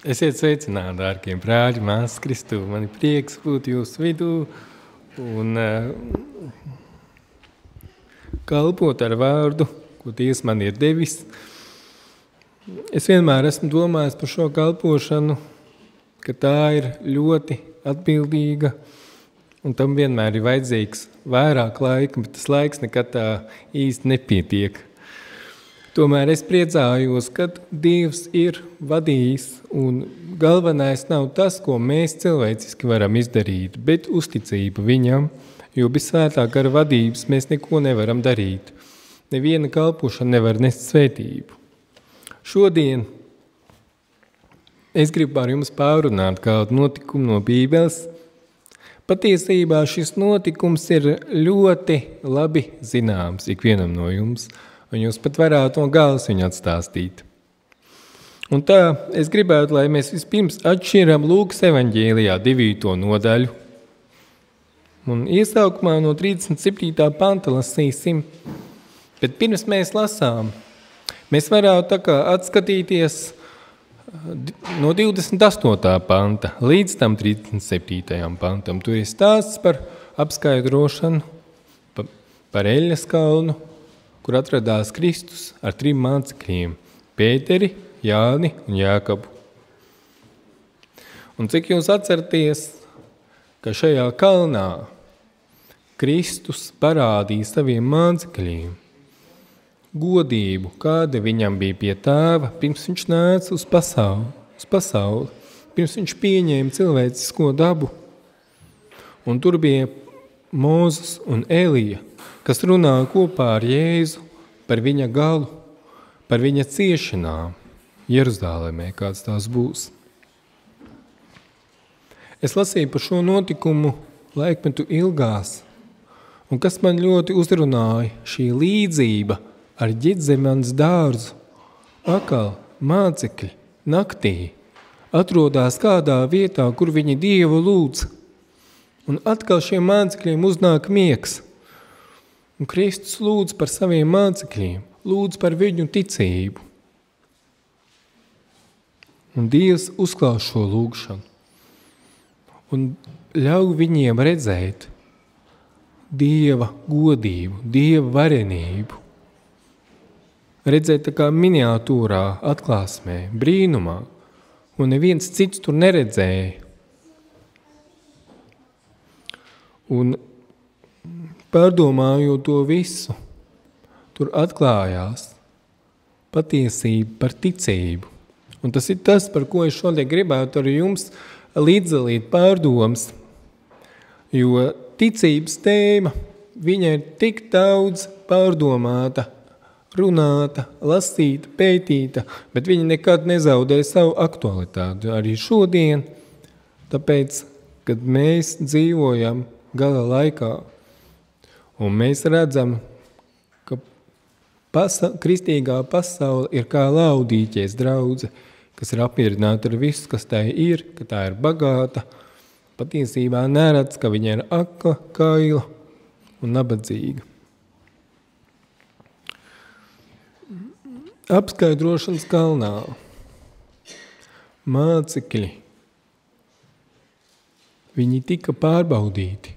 Esiet sveicināti, dārgie brāļi, māsas Kristū. Man ir prieks būt jūsu vidū un kalpot ar vārdu, ko Dievs man ir devis. Es vienmēr esmu domājis par šo kalpošanu, ka tā ir ļoti atbildīga un tam vienmēr ir vajadzīgs vairāk laika, bet tas laiks nekad tā īsti nepietiek. Tomēr es priecājos, kad Dievs ir vadījis, un galvenais nav tas, ko mēs cilvēciski varam izdarīt, bet uzticība viņam, jo bez svētā gara vadības mēs neko nevaram darīt. Neviena kalpošana nevar nest svētību. Šodien es gribu ar jums pārunāt kādu notikumu no Bībeles. Patiesībā šis notikums ir ļoti labi zināms ikvienam no jums, un jūs pat varētu no galas viņu atstāstīt. Un tā es gribētu, lai mēs vispirms atšķiram Lūkas evaņģēlijā 9. nodaļu. Un iesaukumā no 37. panta lasīsim. Bet pirms mēs lasām, mēs varētu tā kā atskatīties no 28. panta līdz tam 37. pantam. Tur ir stāsts par apskaidrošanu, par Eļas kalnu, kur atradās Kristus ar 3 mācekļiem – Pēteri, Jāni un Jākabu. Un cik jūs atceraties, ka šajā kalnā Kristus parādīja saviem mācekļiem godību, kāda viņam bija pie tēva, pirms viņš nāca uz pasauli, pirms viņš pieņēma cilvēcisko dabu. Un tur bija Mūzes un Elija, kas runāja kopā ar Jēzu par viņa galu, par viņa ciešanām Jeruzālēmē, kāds tās būs. Es lasīju par šo notikumu laikmetu ilgās, un kas man ļoti uzrunāja, šī līdzība ar Ģidzemanes dārzu. Akal mācekļi naktī atrodās kādā vietā, kur viņi Dievu lūdz, un atkal šiem mācekļiem uznāk miegs. Un Kristus lūdz par saviem mācekļiem, lūdz par viņu ticību. Un Dievs uzklaus šo lūgšanu un ļauj viņiem redzēt Dieva godību, Dieva varenību. Redzēt tā kā miniatūrā, atklāsmē, brīnumā, un neviens cits tur neredzēja. Un pārdomājot to visu, tur atklājās patiesība par ticību. Un tas ir tas, par ko es šodien gribētu ar jums līdzdalīt pārdomas, jo ticības tēma, viņa ir tik daudz pārdomāta, runāta, lasīta, pētīta, bet viņa nekad nezaudē savu aktualitāti arī šodien, tāpēc, kad mēs dzīvojam gala laikā, un mēs redzam, ka kristīgā pasaule ir kā laudīties draudze, kas ir apmierināta ar visu, kas tā ir, ka tā ir bagāta, patiesībā neredz, ka viņa ir akla, kaila un nabadzīga. Apskaidrošanas kalnā mācekļi, viņi tika pārbaudīti.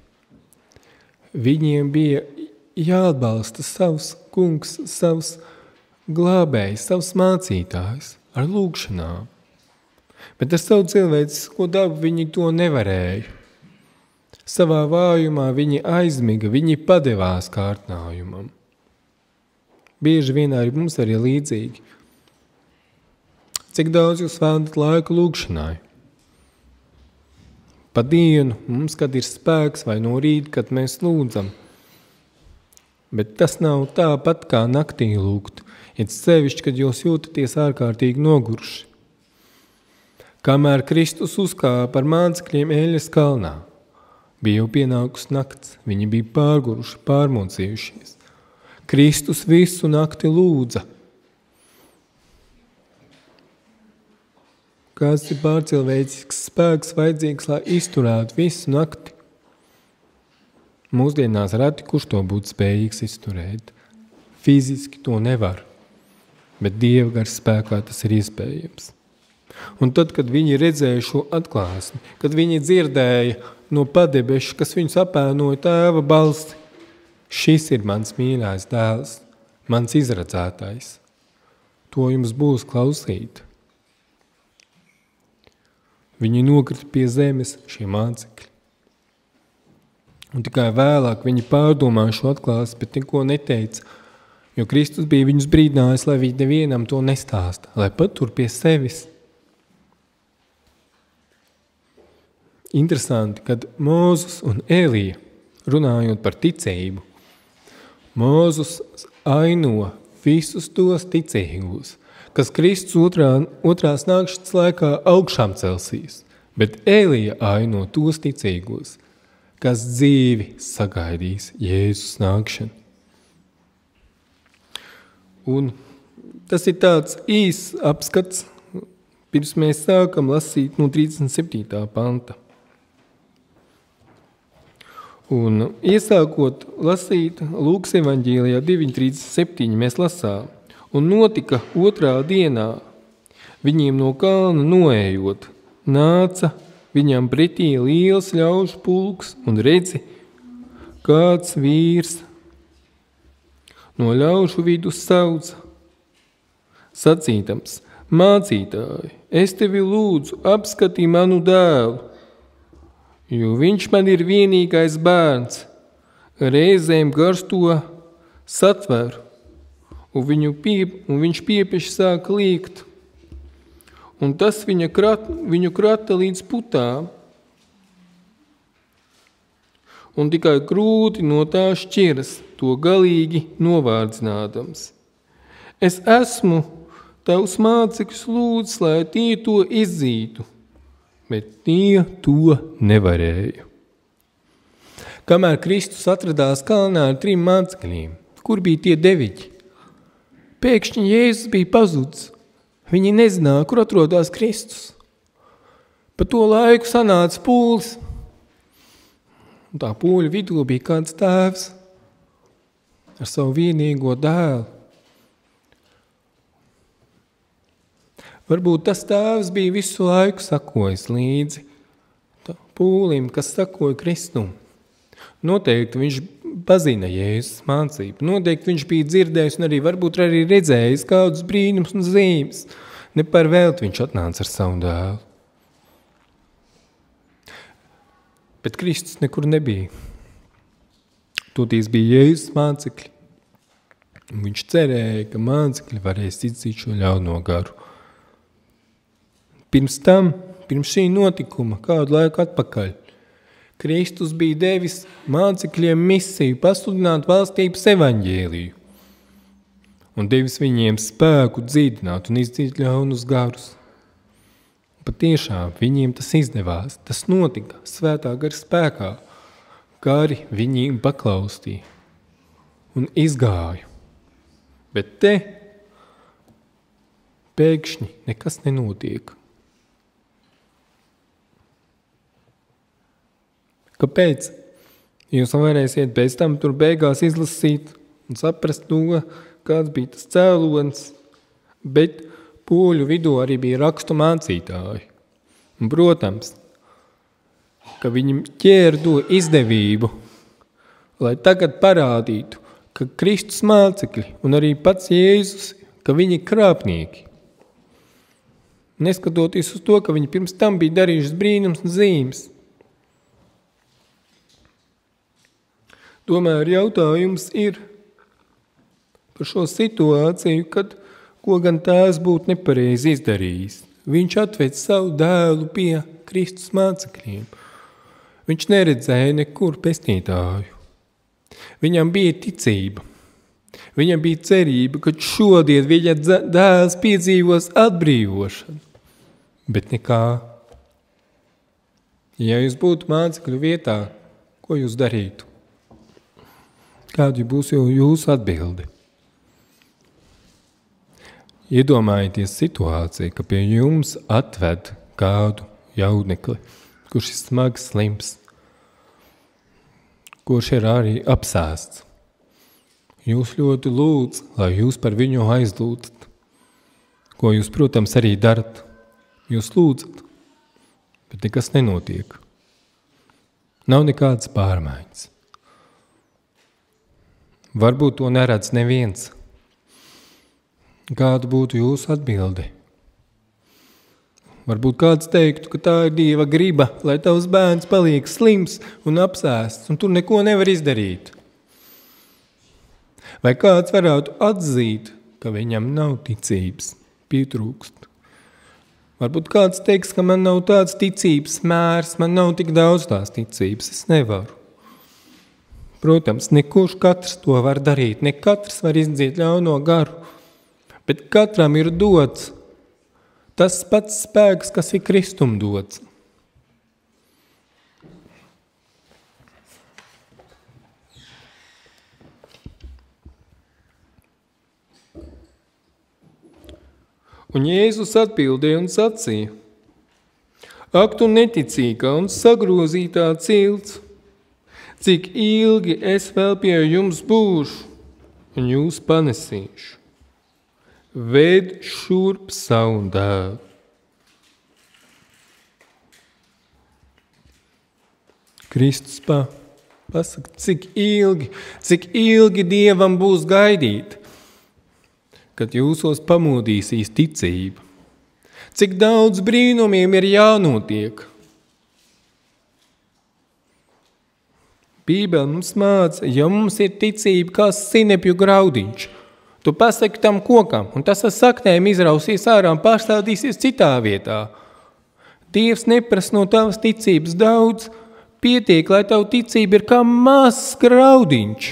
Viņiem bija jāatbalsta savs kungs, savs glābējs, savs mācītājs ar lūgšanām. Bet ar savu cilvēcisko dabu viņi to nevarēja. Savā vājumā viņi aizmiga, viņi padevās kārtnājumam. Bieži vien arī mums arī līdzīgi. Cik daudz jūs veltat laiku lūgšanai? Pa dienu mums, kad ir spēks vai no rīta, kad mēs lūdzam. Bet tas nav tāpat kā naktī lūgt, it sevišķi, kad jūs jūtaties ārkārtīgi noguruši. Kamēr Kristus uzkāpa ar mācekļiem Eļas kalnā, bija jau pienākusi nakts, viņi bija pārguruši, pārmocījušies. Kristus visu nakti lūdza. Kāds ir pārcilvēcisks spēks vajadzīgs, lai izturētu visu nakti? Mūsdienās reti, kurš to būtu spējīgs izturēt. Fiziski to nevar, bet Dieva gars spēkā tas ir iespējams. Un tad, kad viņi redzēja šo atklāsmi, kad viņi dzirdēja no padebeša, kas viņus apēnoja tēva balsi, šis ir mans mīļais dēls, mans izredzētais. To jums būs klausīt. Viņi nokrita pie zemes, šie mācekļi. Un tikai vēlāk viņi pārdomāja šo atklāsmi, bet neko neteica, jo Kristus bija viņus brīdinājis, lai viņi nevienam to nestāsta, lai patur pie sevis. Interesanti, kad Mūzus un Elija, runājot par ticību, Mūzus aino visus tos ticīgos, kas Kristus otrās nākšanas laikā augšām celsīs, bet Elija aino tos ticīgos, kas dzīvi sagaidīs Jēzus nākšanu. Un tas ir tāds īss apskats, pirms mēs sākam lasīt no 37. panta. Un iesākot lasīt Lūkas evaņģēlijā 9:37 mēs lasām. Un notika otrā dienā, viņiem no kalna noejot, nāca viņam pretī liels ļaužu pulks un redzi, kāds vīrs no ļaužu vidus sauca, sacīdams, mācītāji, es tevi lūdzu apskatī manu dēlu, jo viņš man ir vienīgais bērns, reizēm garsto satveru, un viņš piepieši sāk līgt, un tas viņu krata līdz putām, un tikai krūti no tā šķiras, to galīgi novārdzinādams. Es esmu tavs mācekļus lūdz, lai tie to izdzītu, bet tie to nevarēja. Kamēr Kristus atradās kalnā ar 3 mācekļiem, kur bija tie 9? Pēkšņi Jēzus bija pazudis. Viņi nezināja, kur atrodas Kristus. Pa to laiku sanāca pūlis. Un tā pūļa vidū bija kāds tēvs ar savu vienīgo dēlu. Varbūt tas tēvs bija visu laiku sakojis līdzi pūlim, kas sakoja Kristum. Noteikti viņš pazina Jēzus mācību. Noteikti viņš bija dzirdējis un varbūt arī redzējis kādus brīnums un zīmes. Ne par velti viņš atnāca ar savu dēlu. Bet Kristus nekur nebija. Toties bija Jēzus mācekļi. Viņš cerēja, ka mācekļi varēs izdzīt šo ļauno garu. Pirms šī notikuma, kādu laiku atpakaļ, Kristus bija devis mācekļiem misiju pasludināt valstības evaņģēliju un devis viņiem spēku dzīdināt un izdzīt ļaunus garus. Patiešām viņiem tas izdevās, tas notika svētā gara spēkā, gari viņiem paklaustīja un izgāja. Bet te pēkšņi nekas nenotiek. Kāpēc? Jūs varēsiet pēc tam tur beigās izlasīt un saprast to, kāds bija tas cēlonis, bet pūļu vidū arī bija rakstu mācītāji. Un, protams, ka viņi ķēra to izdevību, lai tagad parādītu, ka Kristus mācekļi un arī pats Jēzus, ka viņi ir krāpnieki. Neskatoties uz to, ka viņi pirms tam bija darījuši brīnums un zīmes. Tomēr jautājums ir par šo situāciju, kad ko gan tēvs būtu nepareizi izdarījis. Viņš atved savu dēlu pie Kristus mācekļiem. Viņš neredzēja nekur pestītāju. Viņam bija ticība. Viņam bija cerība, ka šodien viņa dēls piedzīvos atbrīvošanu. Bet nekā. Ja jūs būtu mācekļu vietā, ko jūs darītu? Kāda būs jūsu atbilde? Iedomājieties situāciju, ka pie jums atved kādu jaunekli, kurš ir smags slims, kurš ir arī apsēsts. Jūs ļoti lūdz, lai jūs par viņu aizlūdzat, ko jūs, protams, arī darat. Jūs lūdzat, bet nekas nenotiek. Nav nekādas pārmaiņas. Varbūt to neredz neviens. Kāda būtu jūsu atbilde? Varbūt kāds teiktu, ka tā ir Dieva griba, lai tavs bērns paliek slims un apsēsts, un tu neko nevar izdarīt. Vai kāds varētu atzīt, ka viņam nav ticības, pietrūkst? Varbūt kāds teiks, ka man nav tāds ticības mērs, man nav tik daudz tās ticības, es nevaru. Protams, ne kurš katrs to var darīt, ne katrs var izdzīt ļauno garu, bet katram ir dots tas pats spēks, kas ir Kristum dots. Un Jēzus atbildēja un sacīja: Ak, tu neticīgā un sagrozītā cilts, cik ilgi es vēl pie jums būšu un jūs panesīšu. Ved šurp savu dēlu. Kristus pasaka, cik ilgi Dievam būs gaidīt, kad jūsos pamodīsīs ticība. Cik daudz brīnumiem ir jānotiek. Bībele mums māca, ja mums ir ticība kā sinepju graudiņš, tu pasaki tam kokam, un tas ar saknēm izrausīs ārā un pārstādīsies citā vietā. Dievs neprasa no tavas ticības daudz, pietiek, lai tavu ticība ir kā mazs graudiņš.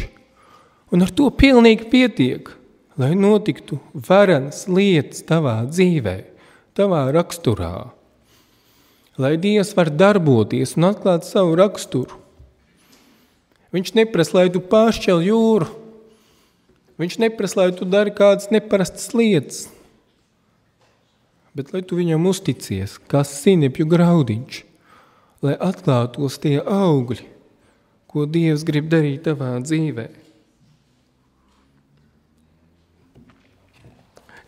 Un ar to pilnīgi pietiek, lai notiktu varenas lietas tavā dzīvē, tavā raksturā. Lai Dievs var darboties un atklāt savu raksturu. Viņš neprasa, lai tu pāršķel jūru. Viņš neprasa, lai tu dari kādas neparastas lietas, bet lai tu viņam uzticies, kā sinepju graudiņš, lai atklātos tie augļi, ko Dievs grib darīt tavā dzīvē.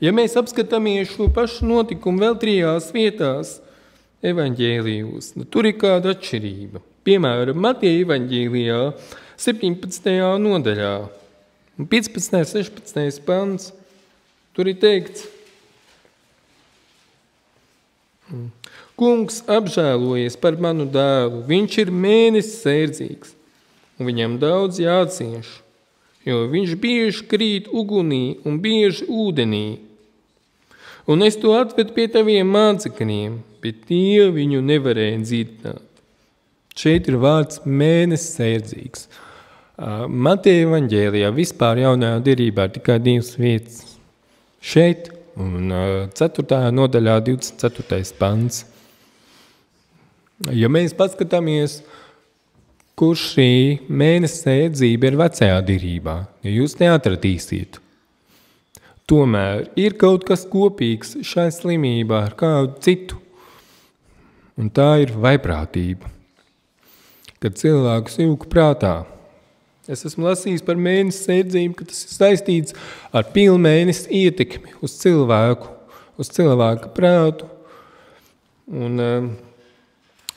Ja mēs apskatāmies šo pašu notikumu vēl 3 vietās evaņģēlijos, tur ir kāda atšķirība. Piemēram, Mateja evaņģēlijā 17. nodaļā. 15. 16. pants, tur ir teikts: Kungs apžēlojies par manu dēlu, viņš ir mēnesis sērdzīgs, un viņam daudz jācieš, jo viņš bieži krīt ugunī un bieži ūdenī. Un es to atvedu pie taviem mācekļiem, bet tie viņu nevarēja dziedināt. Šeit ir vārds mēnesis sērdzīgs. Mateja evaņģēlijā vispār jaunajā derībā ir tikai 2 vietas. Šeit un 4. nodaļā 24. pants. Ja mēs paskatāmies, kur šī mēnesis sērdzība ir vecajā derībā, ja jūs neatradīsiet, tomēr ir kaut kas kopīgs šai slimībā ar kādu citu, un tā ir vaiprātība, kad cilvēku silku prātā. Es esmu lasījis par mēnesi sērdzību, ka tas ir saistīts ar pilnmēnesi ietekmi uz cilvēku, uz cilvēka prātu. Un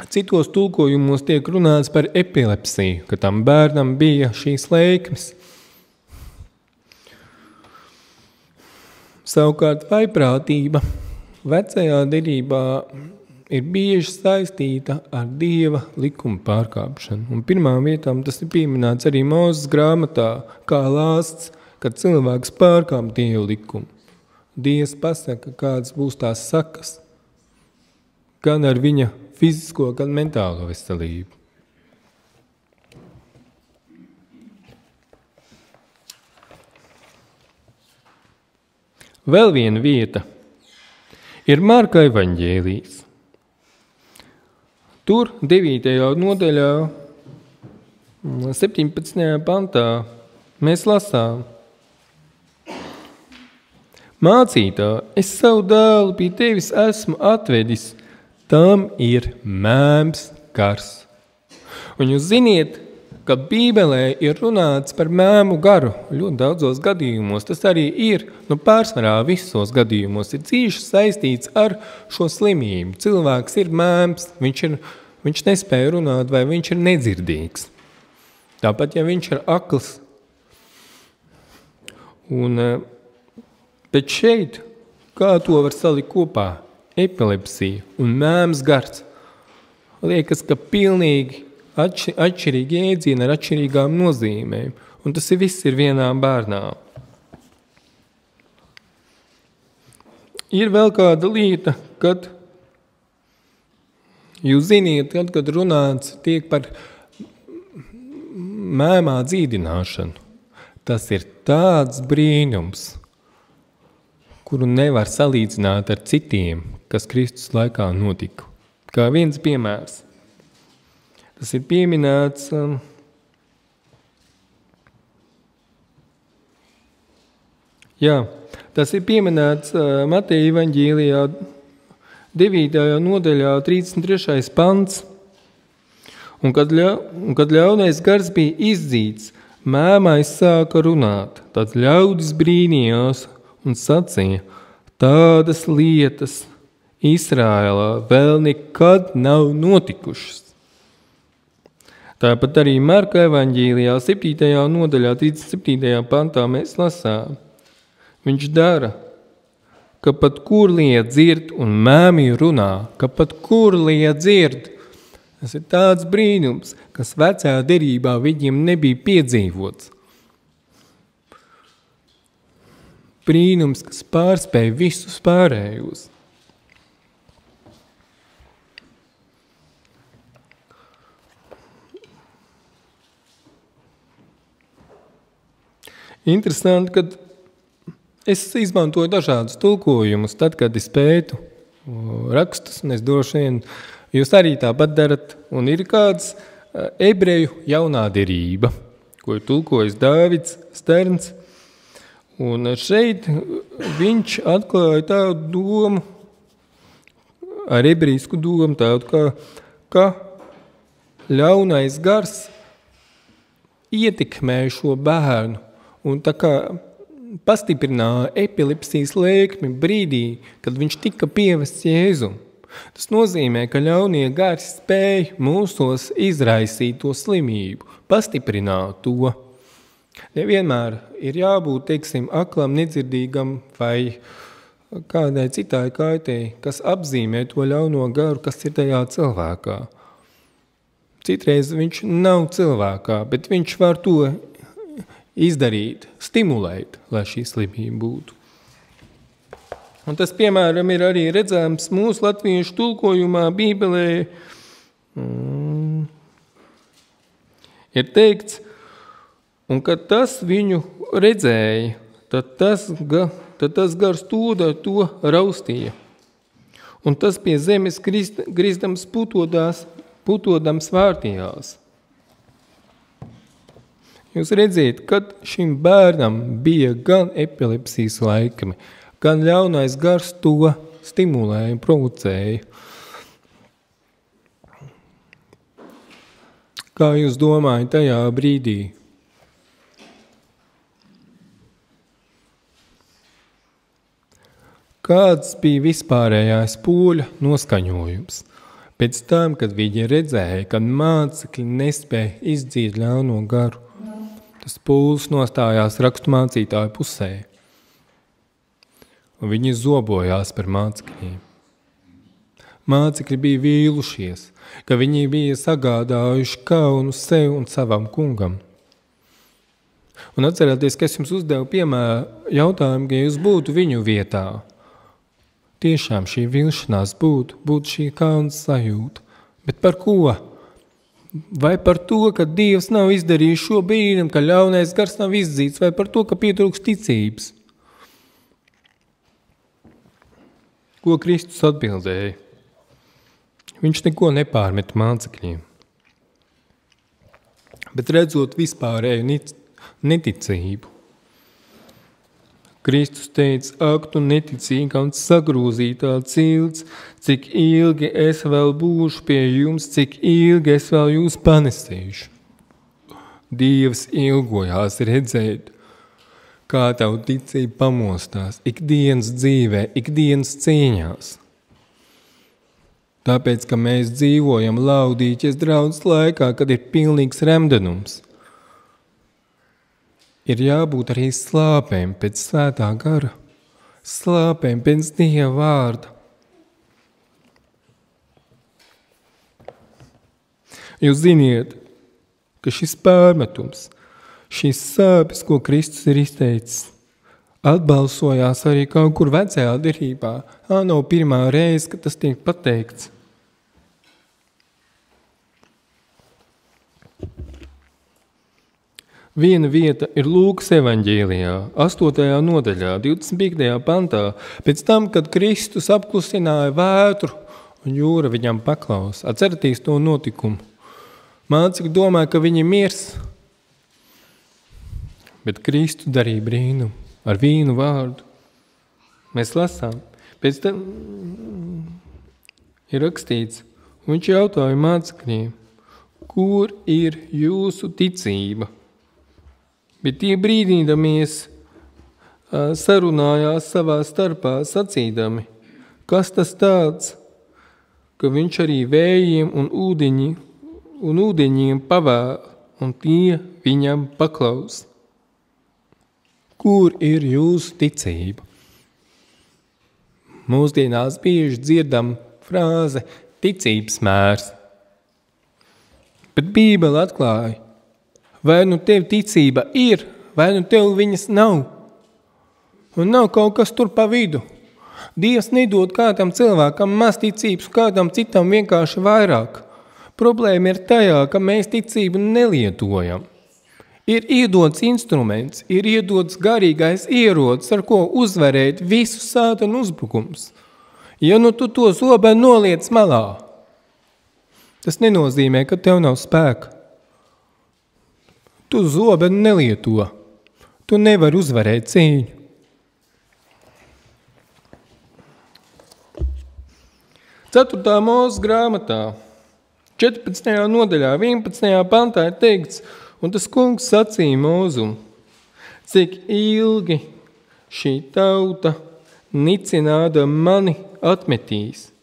citos tulkojumos tiek runāts par epilepsiju, ka tam bērnam bija šīs lēkmes. Savukārt vaiprātība vecajā derībā ir bieži saistīta ar Dieva likuma pārkāpšanu. Un pirmām vietām tas ir pieminēts arī Mūzes grāmatā, kā lāsts, kad cilvēks pārkāp Dieva likumu. Dievs pasaka, kādas būs tās sakas, gan ar viņa fizisko, gan mentālo veselību. Vēl viena vieta ir Marka evaņģēlijs. Tur 9. nodaļā, 17. pantā mēs lasām: Mācītā, es savu dēlu pie tevis esmu atvedis, tam ir mēms gars. Un jūs ziniet, ka Bībelē ir runāts par mēmu garu ļoti daudzos gadījumos. Tas arī ir, pārsvarā visos gadījumos, ir cīši saistīts ar šo slimību. Cilvēks ir mēms, viņš nespēja runāt vai viņš ir nedzirdīgs. Tāpat, ja viņš ir akls. Bet šeit, kā to var salikt kopā? Epilepsija un mēms gars. Liekas, ka pilnīgi atšķirīgi jēdzieni ar atšķirīgām nozīmēm. Un tas viss ir vienā bērnā. Ir vēl kāda lieta, kad jūs ziniet, kad runāts tiek par mēmā dzīdināšanu. Tas ir tāds brīnums, kuru nevar salīdzināt ar citiem, kas Kristus laikā notika. Kā viens piemērs. Tas ir pieminēts Mateja evaņģēlijā 9. nodaļā 33. pants. Un kad ļaunais gars bija izdzīts, mēmais sāka runāt, tad ļaudis brīnījās un sacīja, tādas lietas Izrēlā vēl nekad nav notikušas. Tāpat arī Marka evaņģēlijā 7. nodaļā 37. pantā mēs lasām. Viņš dara, ka pat kurlie dzird un mēmī runā, ka pat kurlie dzird. Tas ir tāds brīnums, kas vecā derībā viņiem nebija piedzīvots. Brīnums, kas pārspēja visus pārējos. Interesanti, ka es izmantoju dažādus tulkojumus, tad, kad es pētu rakstus, un es droši vien jūs arī tāpat darat, un ir kāds ebreju jaunā derība, ko ir tulkojis Dāvids Sterns, un šeit viņš atklāja tādu domu, ar ebrejisku domu tādu, ka ļaunais gars ietekmē šo bērnu, un tā kā pastiprināja epilepsijas lēkmi brīdī, kad viņš tika pievests Jēzum. Tas nozīmē, ka ļaunie gari spēj mūsos izraisīt to slimību, pastiprināt to. Nevienmēr ir jābūt, aklam, nedzirdīgam vai kādai citai kaitei, kas apzīmē to ļauno garu, kas ir tajā cilvēkā. Citreiz viņš nav cilvēkā, bet viņš var to izdarīt, stimulēt, lai šī slimība būtu. Un tas, piemēram, ir arī redzams mūsu latviešu tulkojumā Bībelē. Ir teikts, un kad tas viņu redzēja, tad tas gars to raustīja. Un tas pie zemes grizdams putodams vārtījās. Jūs redziet, kad šim bērnam bija gan epilepsijas laikami, gan ļaunais gars to stimulēja un provocēja. Kā jūs domājat tajā brīdī? Kāds bija vispārējais pūļa noskaņojums? Pēc tam, kad viņi redzēja, ka mācekļi nespēja izdzīt ļauno garu, tas pūlis nostājās raksturmācītāju pusē. Un viņi zobojās par mācekļiem. Mācekļi bija vīlušies, ka viņi bija sagādājuši kaunu sev un savam kungam. Un atcerieties, ka es jums uzdevu jautājumu, ka jūs būtu viņu vietā. Tiešām šī vilšanās būtu šī kaunas sajūta. Bet par ko? Vai par to, ka Dievs nav izdarījis šo brīnumu, ka ļaunais gars nav izdzīts, vai par to, ka pietrūkst ticības? Ko Kristus atbildēja? Viņš neko nepārmet mācekļiem. Bet redzot vispārēju neticību, Kristus teica, ak, tu neticīgā un sagrūzītā cilts, cik ilgi es vēl būšu pie jums, cik ilgi es vēl jūs panesīšu. Dievs ilgojās redzēt, kā tavu ticība pamostās ikdienas dzīvē, ikdienas cīņās. Tāpēc, ka mēs dzīvojam Laudīķes draudzes laikā, kad ir pilnīgs remdenums, ir jābūt arī slāpēm pēc svētā gara, slāpēm pēc Dieva vārda. Jūs ziniet, ka šis pārmetums, šīs sāpes, ko Kristus ir izteicis, atbalsojās arī kaut kur vecajā derībā. Nav pirmā reize, kad tas tiek pateikts. Viena vieta ir Lūkas evaņģēlijā, 8. nodaļā, 25. pantā, pēc tam, kad Kristus apklusināja vētru un jūra viņam paklaus. Atceraties to notikumu. Mācekļi domāja, ka viņi mirs, bet Kristu darīja brīnumu ar vīnu vārdu. Mēs lasām. Pēc tam ir rakstīts, un viņš jautāja mācekļiem, kur ir jūsu ticība? Bet tie brīdīdamies sarunājās savā starpā sacīdami, kas tas tāds, ka viņš arī vējiem un ūdeņiem pavēl, un tie viņam paklaus. Kur ir jūsu ticība? Mūsdienās bieži dzirdam frāze ticības mērs, bet Bībele atklāja, vai nu tev ticība ir, vai nu tev viņas nav. Un nav kaut kas tur pa vidu. Dievs nedod kādam cilvēkam maz ticības, kādam citam vienkārši vairāk. Problēma ir tajā, ka mēs ticību nelietojam. Ir iedots instruments, ir iedots garīgais ierocis, ar ko uzvarēt visu sātanu uzbrukums. Ja nu tu to zobenu noliec malā, tas nenozīmē, ka tev nav spēka. Tu zobenu nelieto, tu nevari uzvarēt cīņu. Ceturtā Mūzes grāmatā, 14. nodaļā, 11. pantā ir teikts, un tas kungs sacīja Mūzum, cik ilgi šī tauta nicināda mani atmetīs,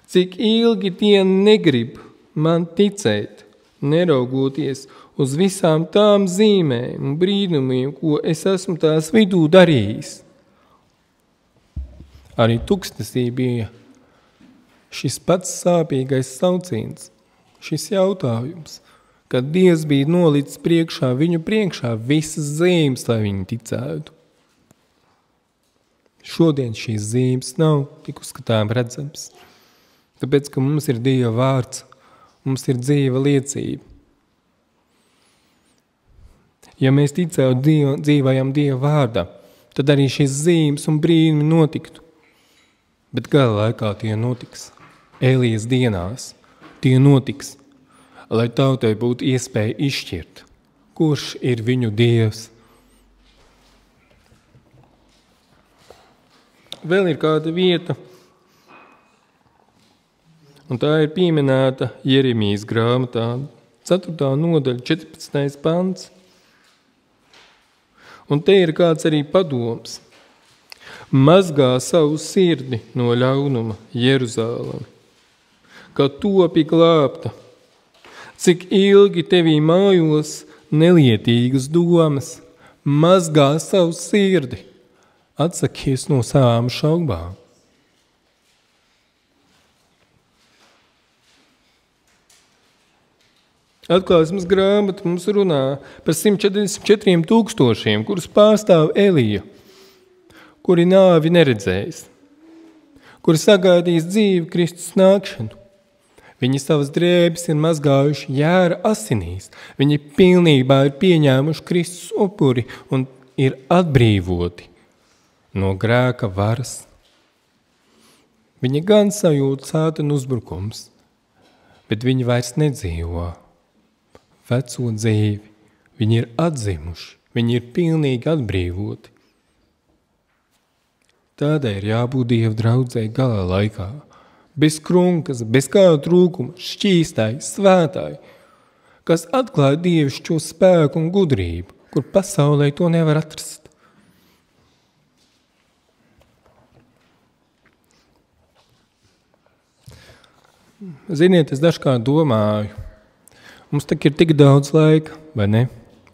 cik ilgi tie negrib man ticēt, neraugoties uz visām tām zīmēm un brīnumiem, ko es esmu tās vidū darījis. Arī tuksnesī bija šis pats sāpīgais sauciens, šis jautājums, kad Dievs bija nolicis viņu priekšā visas zīmes, lai viņi ticētu. Šodien šīs zīmes nav tik uzskatām redzams, tāpēc, ka mums ir Dieva vārds, mums ir dzīva liecība. Ja mēs dzīvojam Dieva vārdā, tad arī šīs zīmes un brīnumi notiktu. Bet gala laikā tie notiks. Elijas dienās tie notiks, lai tautai būtu iespēja izšķirt, kurš ir viņu Dievs. Vēl ir kāda vieta, un tā ir pieminēta Jeremijas grāmatā, 4. nodaļa, 14. pants. Un te ir kāds arī padoms. Mazgā savu sirdi no ļaunuma Jeruzālemi, ka topi glābta. Cik ilgi tevī mājos nelietīgas domas, mazgā savu sirdi, atsakies no savām šaubām. Atklāsmes grāmata mums runā par 144 000, kurus pārstāv Elija, kuri nāvi neredzējis, kuri sagaidījis dzīvi Kristus nākšanu. Viņi savas drēbes ir mazgājuši jēra asinīs. Viņi pilnībā ir pieņēmuši Kristus upuri un ir atbrīvoti no grēka varas. Viņi gan sajūt sātanu uzbrukums, bet viņi vairs nedzīvo veco dzīvi. Viņi ir atzimuši, viņi ir pilnīgi atbrīvoti. Tādēļ ir jābūt Dieva draudzei galā laikā, bez krunkas, bez kāda trūkuma, šķīstai, svētai, kas atklāja dievišķo spēku un gudrību, kur pasaulē to nevar atrast. Ziniet, es dažkārt domāju, mums tak ir tik daudz laika, vai ne?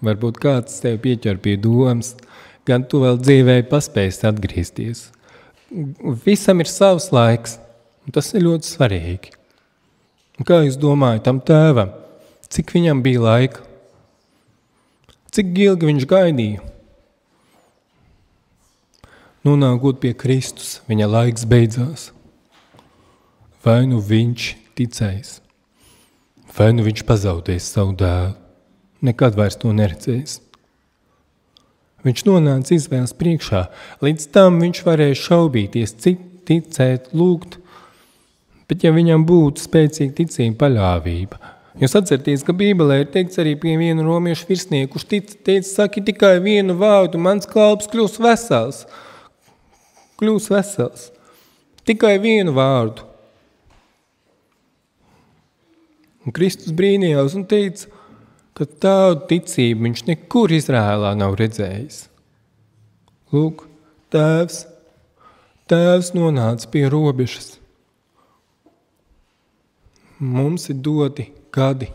Varbūt kāds tev pieķer pie domas, gan tu vēl dzīvē paspēsi atgriezties. Visam ir savs laiks, un tas ir ļoti svarīgi. Un kā jūs domājat tam tēvam, cik viņam bija laika? Cik ilgi viņš gaidīja? Nonākot pie Kristus, viņa laiks beidzās. Vai nu viņš ticēs, vai nu viņš pazaudēs savu dēlu, nekad vairs to neredzēs. Viņš nonāca izvēles priekšā, līdz tam viņš varēja šaubīties, cik ticēt, lūgt, bet ja viņam būtu spēcīga ticība, paļāvība. Jūs atcerieties, ka Bībelē ir teikts arī pie viena romiešu virsnieku, kurš teica, saki tikai vienu vārdu, mans kalps kļūs vesels. Kļūs vesels. Tikai vienu vārdu. Un Kristus brīnījās un teica, ka tādu ticību viņš nekur Izrēlā nav redzējis. Lūk, tēvs nonāca pie robežas. Mums ir doti gadi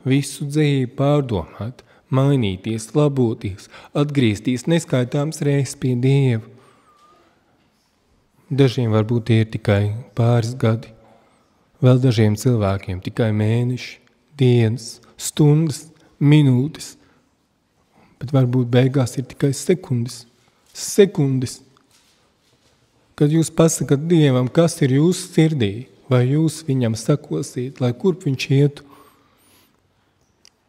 visu dzīvi pārdomāt, mainīties, laboties, atgriezties neskaitāms reizes pie Dieva. Dažiem varbūt tie ir tikai pāris gadi, vēl dažiem cilvēkiem tikai mēneši, dienas, stundas, minūtes, bet varbūt beigās ir tikai sekundes. Kad jūs pasakat Dievam, kas ir jūsu sirdī, vai jūs viņam sakosiet, lai kurp viņš ietu?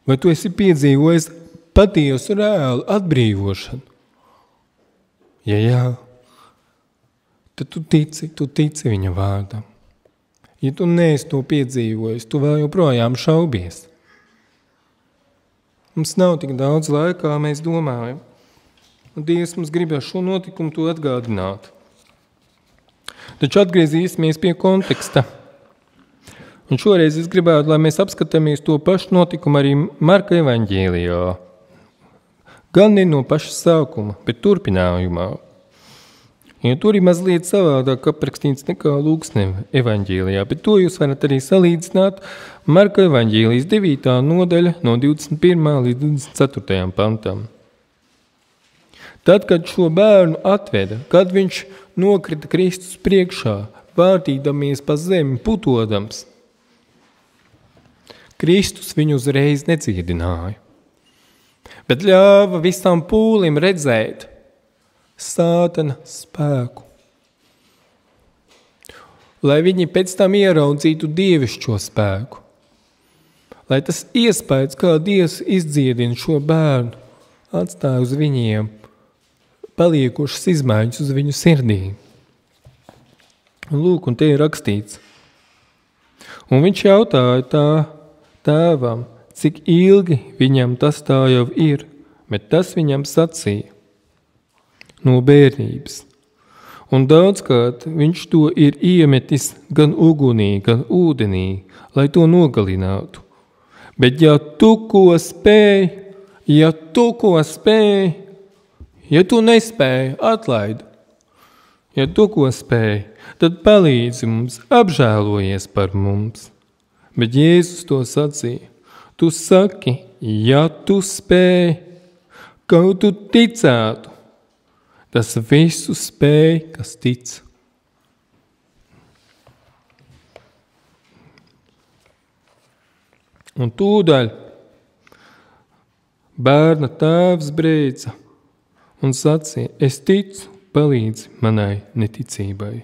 Vai tu esi piedzīvojis patiesu reālu atbrīvošanu? Ja jā, tad tu tici viņa vārdam. Ja tu neesi to piedzīvojis, tu vēl joprojām šaubies. Mums nav tik daudz laika, kā mēs domājam. Un Dievs mums gribēs šo notikumu to atgādināt. Taču atgriezīsimies pie konteksta. Un šoreiz es gribētu, lai mēs apskatāmies to pašu notikumu arī Marka evaņģēlijā. Gan ne no paša sākuma, bet turpinājumā. Jo tur ir mazliet savādāk aprakstīts nekā Lūkas evaņģēlijā, bet to jūs varat arī salīdzināt Marka evaņģēlijas 9. nodaļa no 21. līdz 24. pantam. Tad, kad šo bērnu atveda, kad viņš nokrita Kristus priekšā, vārtīdamies pa zemi, putodams, Kristus viņu uzreiz nedziedināja, bet ļāva visam pūlim redzēt Sātana spēku. Lai viņi pēc tam ieraudzītu dievišķo spēku, lai tas iespējas, kā Dievs izdziedina šo bērnu, atstāja uz viņiem paliekošas izmaiņas uz viņu sirdī. Un lūk, un te ir rakstīts. Un viņš jautāja tēvam, cik ilgi viņam tas tā jau ir, bet tas viņam sacīja no bērnības. Un daudzkārt viņš to ir iemetis gan ugunī, gan ūdenī, lai to nogalinātu. Bet ja tu ko spēj, ja tu nespēji, atlaidi. Ja tu ko spēj, tad palīdzi mums, apžēlojies par mums. Bet Jēzus to sacīja. Tu saki, ja tu spēj, kaut tu ticētu, tas visu spēj, kas tic. Un tūdaļ bērna tēvs brēca un sacīja, es ticu, palīdzi manai neticībai.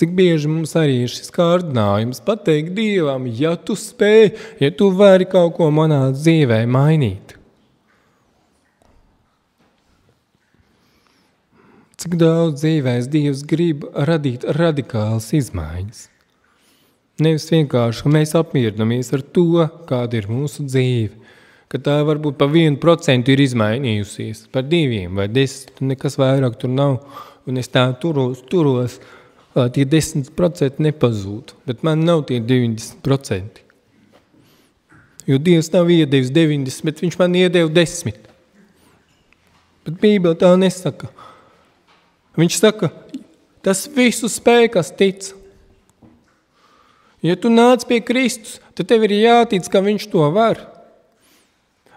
Cik bieži mums arī ir šis kārdinājums pateikt Dievam, ja tu spēj, ja tu vari kaut ko manā dzīvē mainīt. Cik daudz dzīvēs Dievs grib radīt radikālas izmaiņas. Nevis vienkārši, ka mēs apmierinamies ar to, kāda ir mūsu dzīve, ka tā varbūt pa 1% ir izmainījusies, par 2 vai 10, nekas vairāk tur nav, un es tā turos, lai tie 10% nepazūtu, bet man nav tie 90%. Jo Dievs nav iedevis 90, bet viņš man iedeva 10. Bet Bībele tā nesaka. Viņš saka, tas visu spēj, kas tic. Ja tu nāc pie Kristus, tad tev ir jātic, ka viņš to var.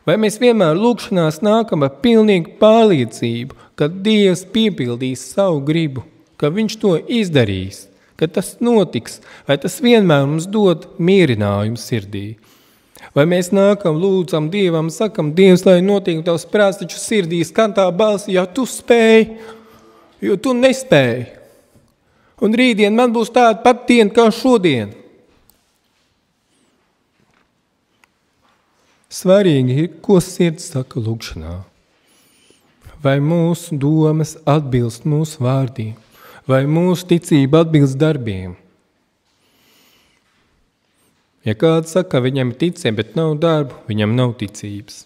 Vai mēs vienmēr lūgšanās nākam ar pilnīgu pārliecību, ka Dievs piepildīs savu gribu, ka viņš to izdarīs, ka tas notiks, vai tas vienmēr mums dod mierinājumu sirdī. Vai mēs nākam, lūdzam Dievam, sakam, Dievs, lai notiek tavs prāts, taču sirdī skan tā balss, ja tu spēj, jo tu nespēj. Un rītdien man būs tāda pat diena kā šodien. Svarīgi ir, ko sirds saka lūgšanā. Vai mūsu domas atbilst mūsu vārdiem, vai mūsu ticība atbilst darbiem. Ja kāds saka, viņam ir ticība, bet nav darbu, viņam nav ticības.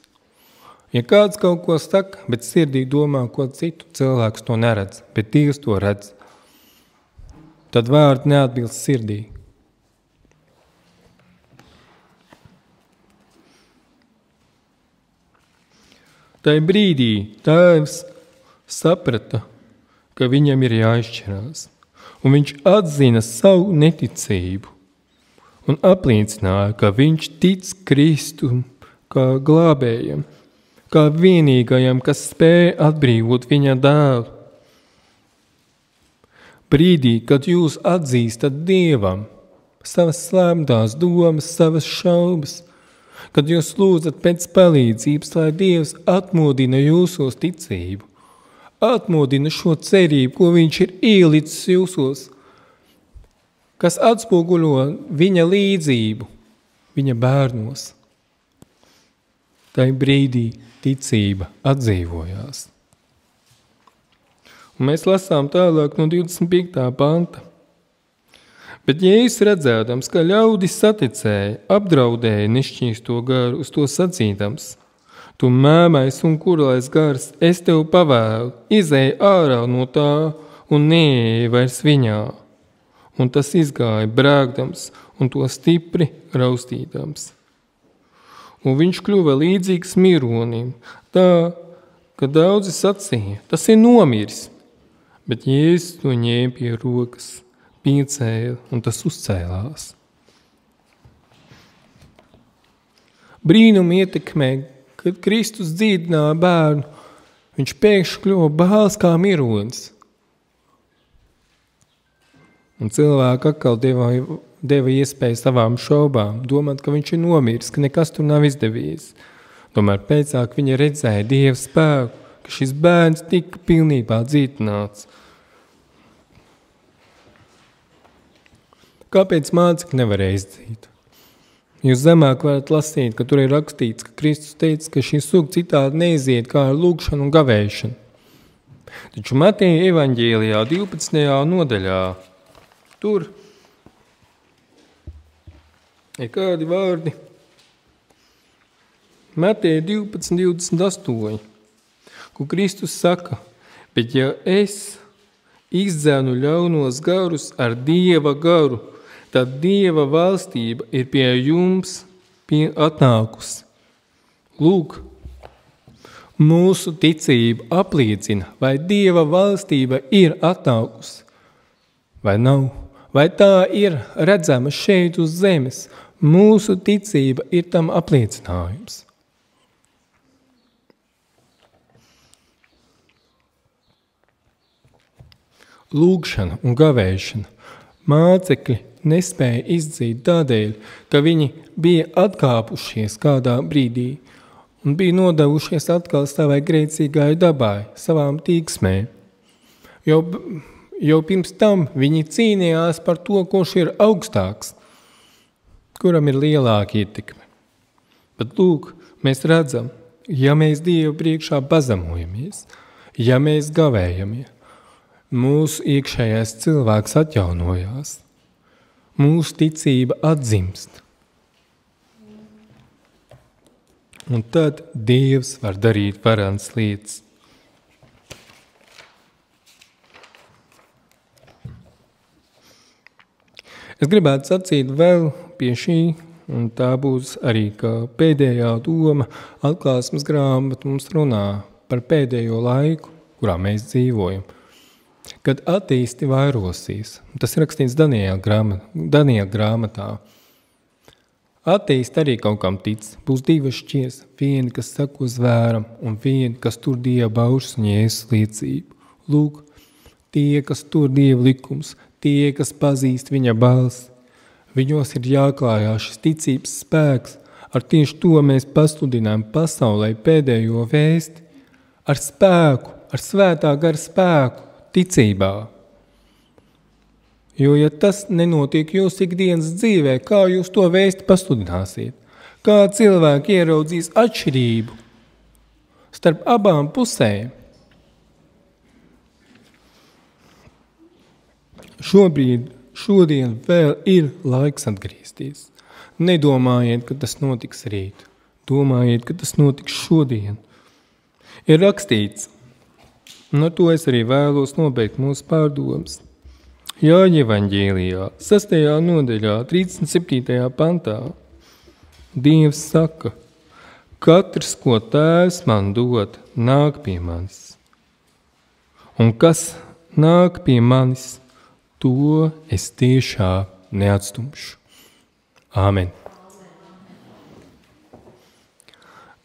Ja kāds kaut ko saka, bet sirdī domā ko citu, cilvēks to neredz, bet Dievs to redz, tad vārdi neatbilst sirdī. Tajā brīdī tēvs saprata, ka viņam ir jāizšķirās, un viņš atzina savu neticību un apliecināja, ka viņš tic Kristu kā glābējam, kā vienīgajam, kas spēja atbrīvot viņa dēlu. Brīdī, kad jūs atzīstat Dievam savas slēptās domas, savas šaubas, kad jūs lūdzat pēc palīdzības, lai Dievs atmodina jūsos ticību, atmodina šo cerību, ko viņš ir ielicis jūsos, kas atspoguļo viņa līdzību, viņa bērnos. Tajā brīdī ticība atdzīvojās. Un mēs lasām tālāk no 25. panta. Bet Jēzus redzēdams, ka ļaudis saticēja, apdraudēja nešķīsto garu, uz to sacīdams: Tu mēmais un kurlais gars, es tev pavēlu, izēj ārā no tā un neej vairs viņā. Un tas izgāja brēkdams un to stipri raustīdams. Un viņš kļuva līdzīgs mironim, tā, ka daudzi sacīja, tas ir nomiris. Bet Jēzus to ņēma pie rokas, piecēla un tas uzcēlās. Brīnumi ietekmē, kad Kristus dzīdināja bērnu, viņš pēkšņi kļuva bāls kā mironis. Un cilvēki atkal deva iespēju savām šaubām, domāt, ka viņš ir nomiris, ka nekas tur nav izdevies. Tomēr pēcāk viņa redzēja Dieva spēku, ka šis bērns tika pilnībā dzīdināts. Kāpēc mācekļi nevarēja izdzīt? Jūs zemāk varat lasīt, ka tur ir rakstīts, ka Kristus teica, ka šī suga citādi neiziet kā ar lūgšanu un gavēšanu. Taču Mateja evaņģēlijā 12. nodaļā tur ir kādi vārdi. Mateja 12:28, kur Kristus saka, bet ja es izdzēnu ļaunos garus ar Dieva garu, tad Dieva valstība ir pie jums atnākusi. Lūk, mūsu ticība apliecina, vai Dieva valstība ir atnākusi, vai nav. Vai tā ir redzama šeit uz zemes? Mūsu ticība ir tam apliecinājums. Lūgšana un gavēšana. Mācekļi nespēja izdzīt tādēļ, ka viņi bija atkāpušies kādā brīdī un bija nodevušies atkal savai grēcīgai dabai, savām tīksmēm. Jau pirms tam viņi cīnījās par to, kurš ir augstāks, kuram ir lielāka ietekme. Bet lūk, mēs redzam, ja mēs Dievu priekšā pazemojamies, ja mēs gavējamies, mūsu iekšējais cilvēks atjaunojās, mūsu ticība atzimst. Un tad Dievs var darīt varenas lietas. Es gribētu sacīt vēl pie šī un tā būs arī, ka pēdējā doma atklāsmes grāmata mums runā par pēdējo laiku, kurā mēs dzīvojam. Kad ateisti vairosīs, tas ir rakstīts Daniela grāmatā, ateisti arī kaut kam tic, būs divas šķies, vieni, kas sako zvēram, un vieni, kas tur Dieva baušas un Jēzus liecību. Lūk, tie, kas tur Dieva likums, tie, kas pazīst viņa balsi, viņos ir jāklājās šis ticības spēks, ar tieši to mēs pasludinām pasaulē pēdējo vēsti, ar spēku, ar svētā gara spēku, ticībā. Jo, ja tas nenotiek jūsu ikdienas dzīvē, kā jūs to vēsti pasludināsiet? Kā cilvēki ieraudzīs atšķirību starp abām pusēm? Šodien vēl ir laiks atgriezties. Nedomājiet, ka tas notiks rīt. Domājiet, ka tas notiks šodien. Ir rakstīts, un ar to es arī vēlos nobeigt mūsu pārdomas. Jāņa evaņģēlijā, 6. nodaļā, 37. pantā, Dievs saka, katrs, ko Tēvs man dod, nāk pie manis. Un kas nāk pie manis, to es tiešā neatstumšu. Āmen.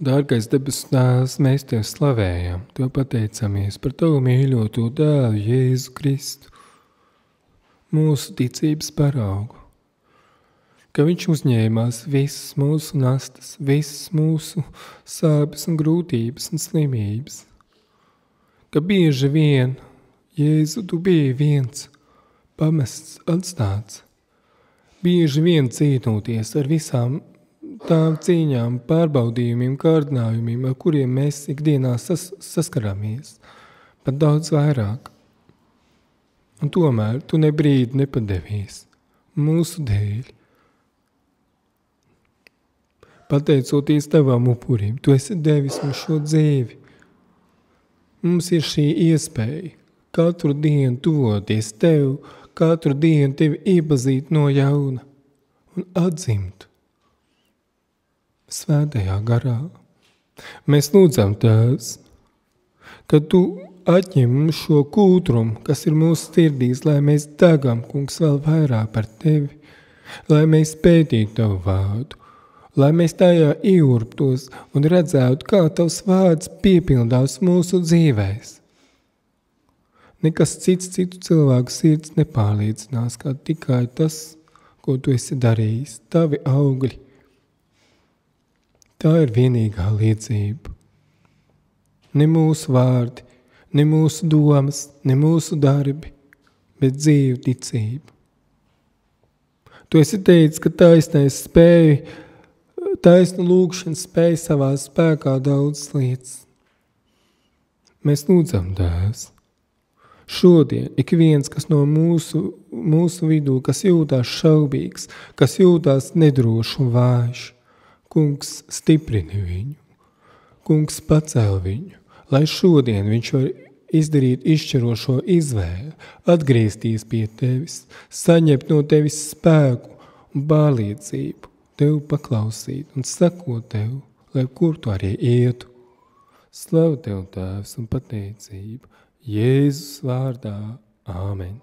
Dārgais debesu Tēvs, mēs Tev slavējam, Tev pateicamies par Tavu mīļoto dēlu Jēzu Kristu, mūsu ticības paraugu, ka viņš uzņēmās visas mūsu nastas, visas mūsu sāpes un grūtības un slimības, ka bieži vien, Jēzu, Tu biji viens, pamests, atstāts, bieži vien cīnoties ar visām tām cīņām, pārbaudījumiem, kārdinājumiem, ar kuriem mēs ikdienā saskaramies, pat daudz vairāk. Un tomēr Tu ne brīdi nepadevies mūsu dēļ. Pateicoties Tavam upurim, Tu esi devis mums šo dzīvi. Mums ir šī iespēja katru dienu tuvoties Tev, katru dienu Tevi iepazīt no jauna un atzimt svētajā garā. Mēs lūdzam, Tēvs, ka Tu atņem mums šo kūtrumu, kas ir mūsu sirdīs, lai mēs degam, Kungs, vēl vairāk par Tevi, lai mēs pētītu Tavu vārdu, lai mēs tajā ieurptos un redzētu, kā Tavs vārds piepildās mūsu dzīvēs. Nekas cits citu cilvēku sirds nepārliecinās, kā tikai tas, ko Tu esi darījis, Tavi augļi. Tā ir vienīgā liecība. Ne mūsu vārdi, ne mūsu domas, ne mūsu darbi, bet dzīvu ticību. Tu esi teicis, ka taisna lūgšana spēja savā spēkā daudzas lietas. Mēs lūdzam, Tēvs, šodien ik viens, kas no mūsu vidū, kas jūtās šaubīgs, kas jūtās nedrošs un vājš, Kungs, stiprini viņu, Kungs, pacēl viņu, lai šodien viņš var izdarīt izšķirošo izvēli, atgriezties pie Tevis, saņemt no Tevis spēku un pārliecību, Tev paklausīt un sekot Tev, lai kur Tu arī ietu. Slavu Tev, Tēvs, un pateicību Jēzus vārdā. Āmen.